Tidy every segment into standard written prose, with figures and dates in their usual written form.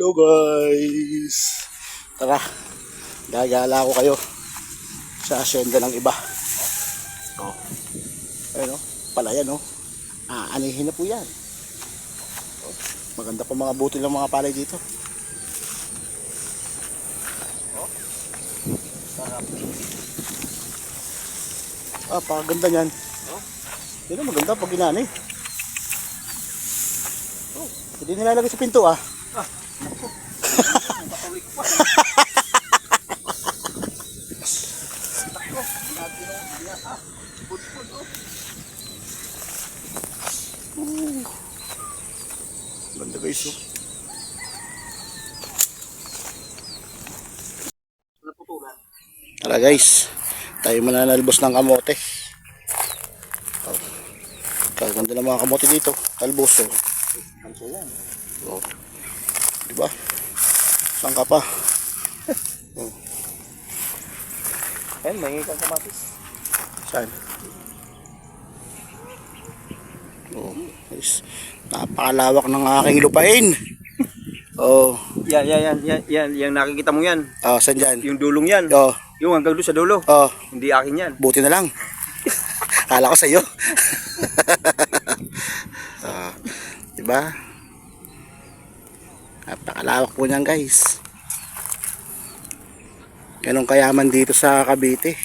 Hello guys. Tara, gagala ko kayo sa asyenda ng iba. Oh. Ayun, palayan, no? Aanihin na po yan. Oh. Maganda po mga butil ng mga palay dito. Oh. Sarap. Pakaganda niyan. Oh. Yan, maganda pag ginani. Oh. Hindi nilalagay sa pinto, ah. Patawik pa. Ganda guys, oh. Tara guys, tayo mananalbos ng kamote. Oh. Kaganda ng mga kamote dito, talbos, oh. Oh. Diba? Saan ka pa? Oh. Ayan, may kang kamatis. Saan? Oh, guys. Napakalawak ng aking lupain. Oh. Yan, nakikita mo yan. Saan dyan? Yung dulong yan. Oh. Yung hanggang doon sa dulo. Oh. Hindi akin yan. Buti na lang. Kala ko sa'yo. Diba? Napakalawak po niyan guys. Ganun kayaman dito sa Cavite.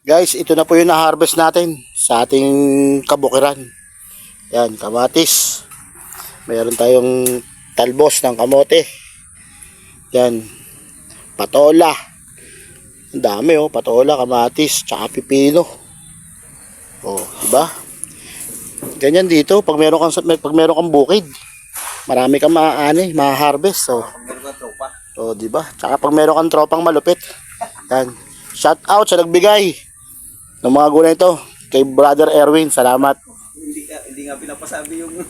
Guys, ito na po yung na-harvest natin sa ating kabukiran. Yan, kamatis. Mayroon tayong talbos ng kamote. Yan, patola. Ang dami, oh, patola, kamatis, tsaka pipino. Oh, diba? Ganyan dito pag meron kang bukid. Marami kang ma-harvest, oh. Meron ka tropa. Oh, diba? Tsaka pag meron kang tropang malupit. Yan. Shout out sa nagbigay ng mga gulay ito kay Brother Erwin. Salamat. Hindi nga pinapasabi yung